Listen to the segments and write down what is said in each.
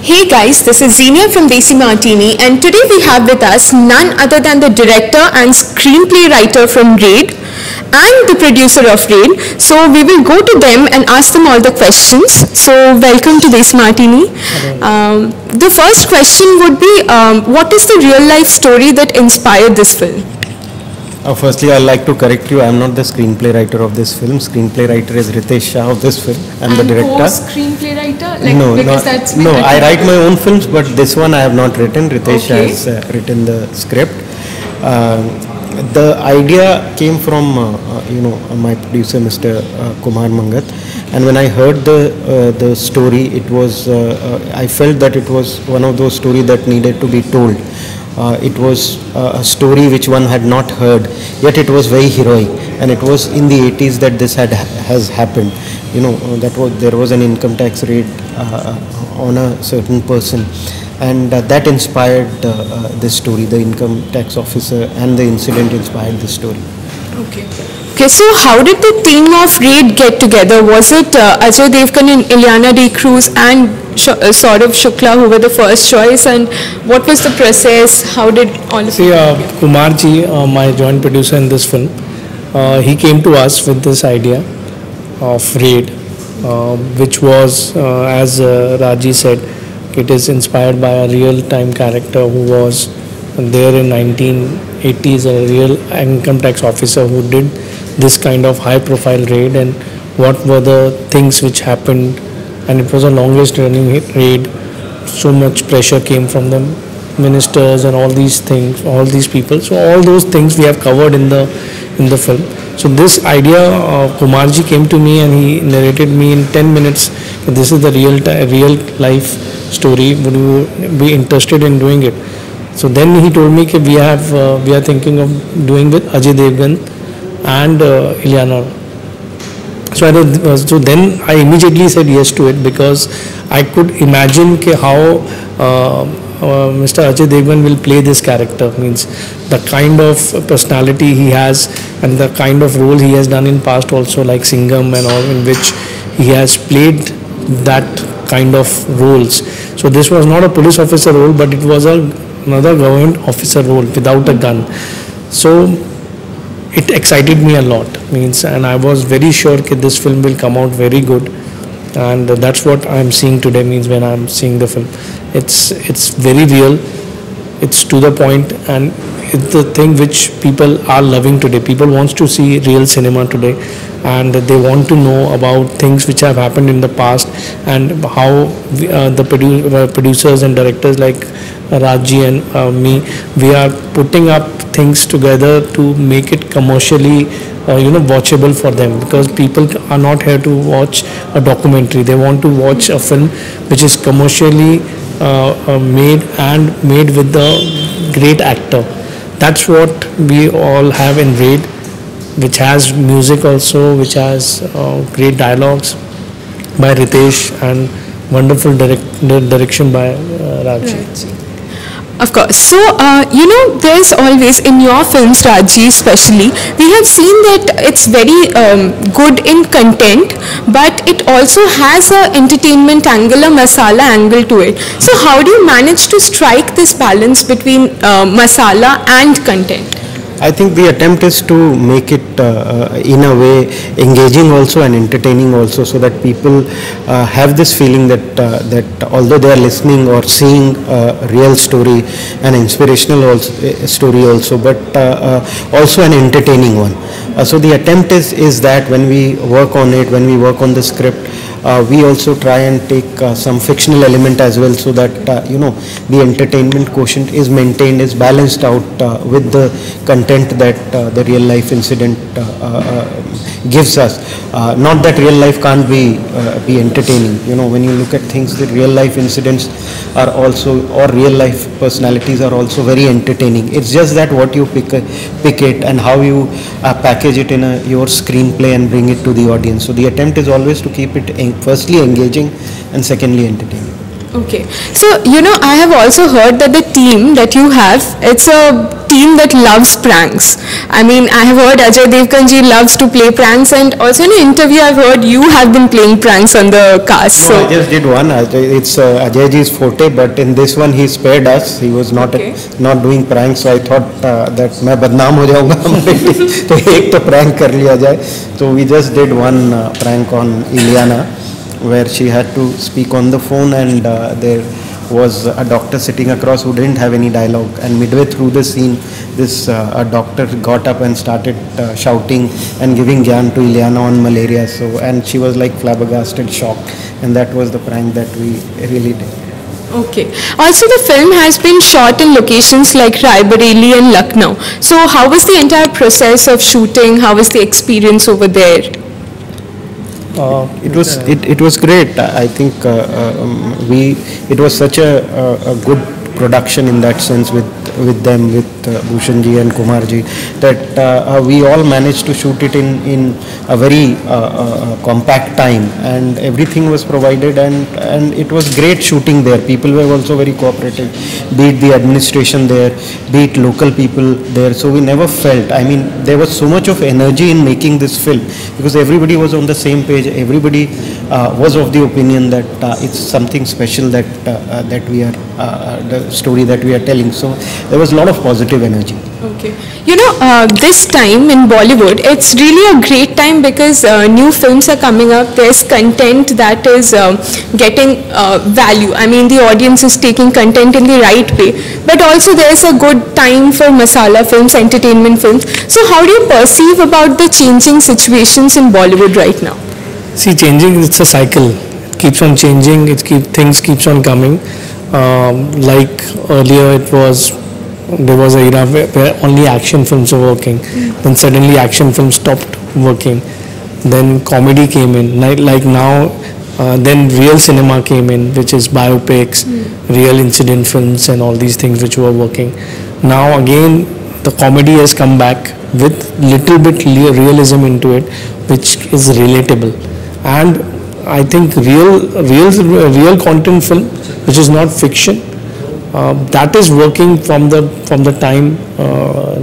Hey guys, this is Xenia from Desi Martini, and today we have with us none other than the director and screenplay writer from Raid and the producer of Raid. So we will go to them and ask them all the questions. So welcome to Desi Martini. The first question would be, what is the real life story that inspired this film? Firstly, I'd like to correct you. I'm not the screenplay writer of this film. Screenplay writer is Ritesh Shah of this film. I'm the director. Screenplay writer? No, I write my own films, but this one I have not written. Ritesh Shah has written the script. The idea came from, my producer, Mr. Kumar, and when I heard the story, it was I felt that it was one of those stories that needed to be told. It was a story which one had not heard, yet it was very heroic, and it was in the 80s that this has happened. There was an income tax raid on a certain person, and that inspired this story. The income tax officer and the incident inspired this story. Okay, so how did the team of Raid get together? Was it Ajay Devgan and Ileana D'Cruz and Saurabh Shukla who were the first choice, and what was the process? How did all of it? Kumar ji, my joint producer in this film, he came to us with this idea of Raid, which was, as Raji said, it is inspired by a real-time character who was there in 1980s, a real income tax officer who did this kind of high-profile raid, and what were the things which happened. And it was a longest running raid. So much pressure came from the ministers and all these things, all these people. So all those things we have covered in the film. So this idea, Kumarji came to me and he narrated me in 10 minutes. This is the real life story. Would you be interested in doing it? So then he told me that we are thinking of doing with Ajay Devgan and Ileana. So then I immediately said yes to it, because I could imagine how Mr. Ajay Devgan will play this character. Means the kind of personality he has and the kind of role he has done in past also, like Singham and all, in which he has played that kind of roles. So this was not a police officer role, but it was another government officer role without a gun. So it excited me a lot, and I was very sure that this film will come out very good, and that's what I'm seeing today. When I'm seeing the film, it's very real, it's to the point, and it's the thing which people are loving today. People wants to see real cinema today, and they want to know about things which have happened in the past, and how the producers and directors like Raji and me, we are putting up things together to make it commercially watchable for them, because people are not here to watch a documentary. They want to watch a film which is commercially made with the great actor. That's what we all have in Raid, which has music also, which has great dialogues by Ritesh and wonderful direction by Raji. Of course. So, there's always, in your films, Raji especially, we have seen that it's very good in content, but it also has an entertainment angle, a masala angle to it. So how do you manage to strike this balance between masala and content? I think the attempt is to make it in a way engaging also and entertaining also, so that people have this feeling that although they are listening or seeing a real story, an inspirational story also, but also an entertaining one. So the attempt is that when we work on it, when we work on the script, we also try and take some fictional element as well, so that the entertainment quotient is maintained, is balanced out with the content that the real life incident gives us. Not that real life can't be entertaining. When you look at things, the real life incidents are also, or real life personalities are also very entertaining. It's just that what you pick it and how you package it in your screenplay and bring it to the audience. So the attempt is always to keep it firstly engaging and secondly entertaining. Okay, so I have also heard that the team that you have, it's a team that loves pranks. I mean, I have heard Ajay Devganji loves to play pranks, and also in an interview I've heard you have been playing pranks on the cast. No, So I just did one. It's Ajayji's forte, but in this one he spared us. He was not Okay. not doing pranks, so I thought that मैं बदनाम हो जाऊंगा तो एक तो prank कर लिया जाए. So we just did one prank on Ileana, where she had to speak on the phone, and there was a doctor sitting across who didn't have any dialogue, and midway through the scene this a doctor got up and started shouting and giving gyan to Ileana on malaria. So, and she was like flabbergasted, shocked, and that was the prank that we really did. okay. Also, the film has been shot in locations like Raebareli and Lucknow. So how was the entire process of shooting? How was the experience over there? It was great. I think it was such a good production in that sense with them, with Bhushan ji and Kumar ji, that we all managed to shoot it in a very compact time, and everything was provided, and it was great shooting there. People were also very cooperative, be it the administration there, be it local people there. So we never felt, I mean, there was so much of energy in making this film, because everybody was on the same page. Everybody was of the opinion that it's something special that we are the story that we are telling. So there was a lot of positive energy. Okay. You know, this time in Bollywood, it's really a great time because new films are coming up. There's content that is getting value. I mean, the audience is taking content in the right way. But also there's a good time for masala films, entertainment films. So how do you perceive about the changing situations in Bollywood right now? See, changing, it's a cycle. It keeps on changing. Things keeps on coming. Like earlier, there was an era where only action films were working. Then suddenly action films stopped working. Then comedy came in. Like now, then real cinema came in, which is biopics, real incident films, and all these things which were working. Now again, the comedy has come back with little bit realism into it, which is relatable. And I think real content film, which is not fiction, that is working from the time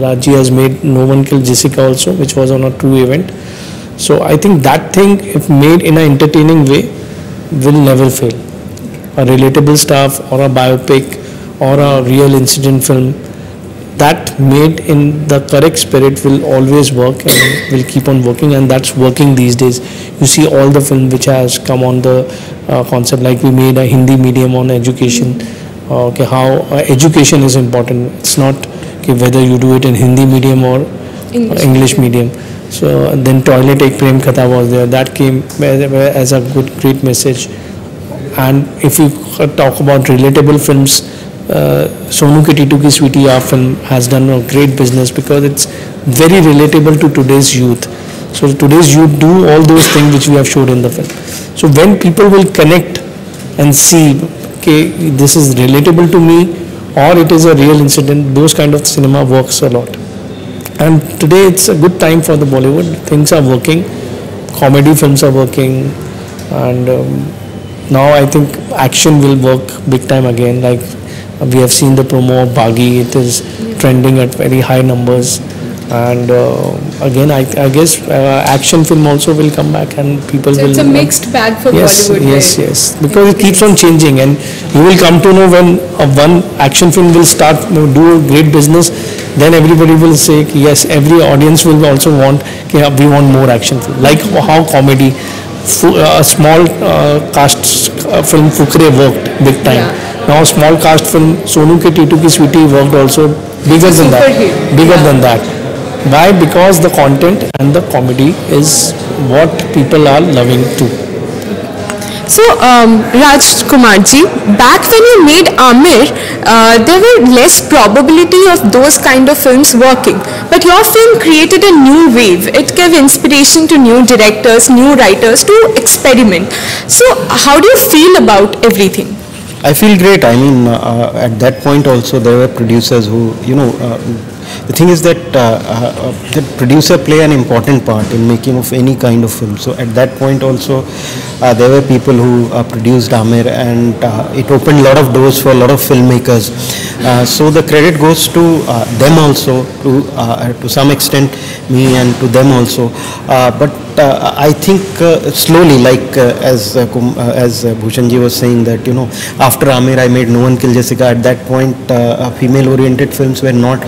Raji has made No One Killed Jessica also, which was on a true event. So I think that thing, if made in an entertaining way, will never fail. A relatable stuff or a biopic or a real incident film, that made in the correct spirit will always work and will keep on working, and that's working these days. You see all the film which has come on the concept, like we made a Hindi medium on education. Okay, how education is important. It's not whether you do it in Hindi medium or English medium. So then Toilet Ek Prem Katha was there. That came as a great message. And if you talk about relatable films, Sonu Ki Titu Ki Sweetie, our film has done a great business because it's very relatable to today's youth. So today's youth do all those things which we have showed in the film. So when people will connect and see, okay, this is relatable to me, or it is a real incident, those kind of cinema works a lot. And today it's a good time for the Bollywood. Things are working, comedy films are working, and now I think action will work big time again. Like we have seen the promo of Bagi, it is trending at very high numbers. And again, I guess action film also will come back, and people will. It's a mixed bag for Bollywood. Yes, because it keeps on changing, and you will come to know when one action film will start do a great business. Then everybody will say yes. Every audience will also want. Okay, we want more action film. Like how comedy, a small cast film Fukre worked big time. Yeah. Now small cast film Sonu Ki Titu Ki Sweetie worked also bigger than that. Bigger than that. Why? Because the content and the comedy is what people are loving too. So, Raj Kumar ji, back when you made Amir, there were less probability of those kind of films working. But your film created a new wave. It gave inspiration to new directors, new writers to experiment. So, how do you feel about everything? I feel great. I mean, at that point also there were producers who, the thing is that the producer play an important part in making of any kind of film. So at that point also there were people who produced Amir, and it opened a lot of doors for a lot of filmmakers. So the credit goes to them also, to some extent me and to them also. But I think slowly, like as Bhushanji was saying, that after Amir I made No One Kill Jessica. At that point, female-oriented films were not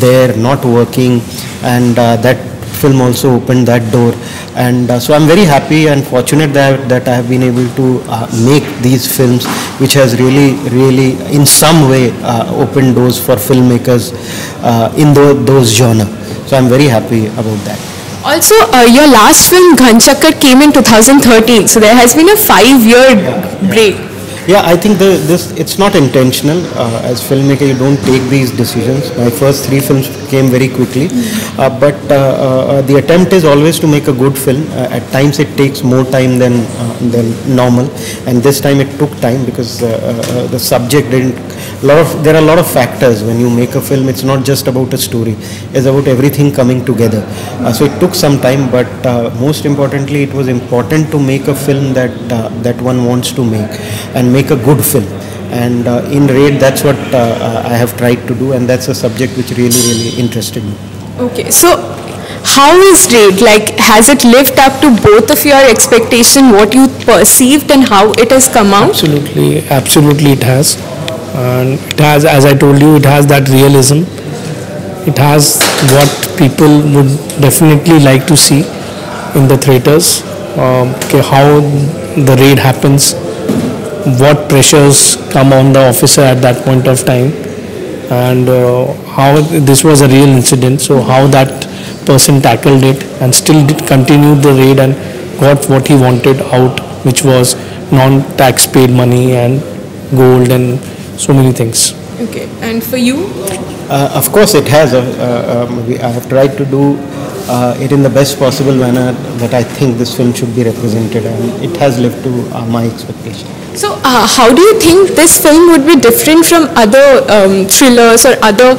there, not working, and that film also opened that door. And so I'm very happy and fortunate that I have been able to make these films, which has really in some way opened doors for filmmakers in those genre. So I'm very happy about that. Also, your last film, Ghan Chakkar, came in 2013, so there has been a 5-year break. Yeah, I think it's not intentional. As filmmaker, you don't take these decisions. My first 3 films came very quickly, but the attempt is always to make a good film. At times, it takes more time than normal, and this time it took time because the subject didn't. There are a lot of factors when you make a film. It's not just about a story; it's about everything coming together. So it took some time, but most importantly, it was important to make a film that one wants to make, and make a good film. And in Raid, that's what I have tried to do, and that's a subject which really interested me. Okay, so how is Raid? Like, has it lived up to both of your expectation, what you perceived and how it has come out? Absolutely it has. And it has, as I told you, it has that realism. It has what people would definitely like to see in the theatres. How the raid happens, what pressures come on the officer at that point of time, and how this was a real incident. So how that person tackled it and still did continue the raid and got what he wanted out, which was non-tax paid money and gold and so many things. Okay, and for you? Of course it has. I have tried to do it in the best possible manner that I think this film should be represented, and it has lived to my expectation. So how do you think this film would be different from other thrillers or other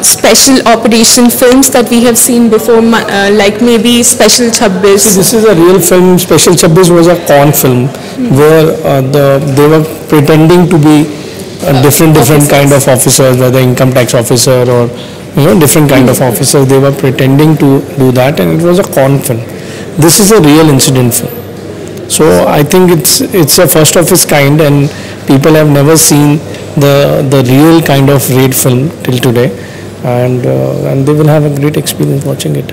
special operation films that we have seen before, like maybe Special 26? This is a real film. Special 26 was a con film where they were pretending to be different kind of officers, whether income tax officer or different kind of officers. They were pretending to do that, and it was a con film. This is a real incident film. So I think it's a first of its kind, and people have never seen the real kind of raid film till today, and they will have a great experience watching it.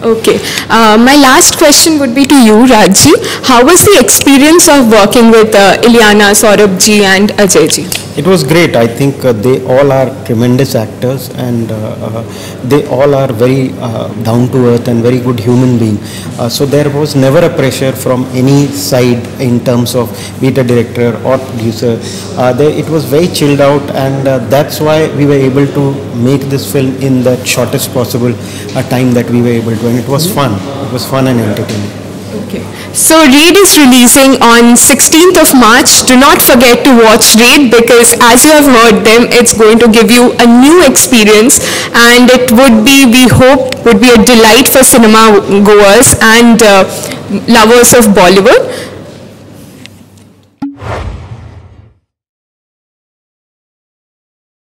Okay. My last question would be to you, Rajji. How was the experience of working with Ileana, Saurabhji and Ajayji? It was great. I think they all are tremendous actors, and they all are very down to earth and very good human beings. So there was never a pressure from any side in terms of be it a director or producer. It was very chilled out, and that's why we were able to make this film in the shortest possible time that we were able to. And it was fun. It was fun and entertaining. Okay. So Raid is releasing on 16th of March. Do not forget to watch Raid, because as you have heard them, it's going to give you a new experience, and it would be, we hope, would be a delight for cinema goers and lovers of Bollywood.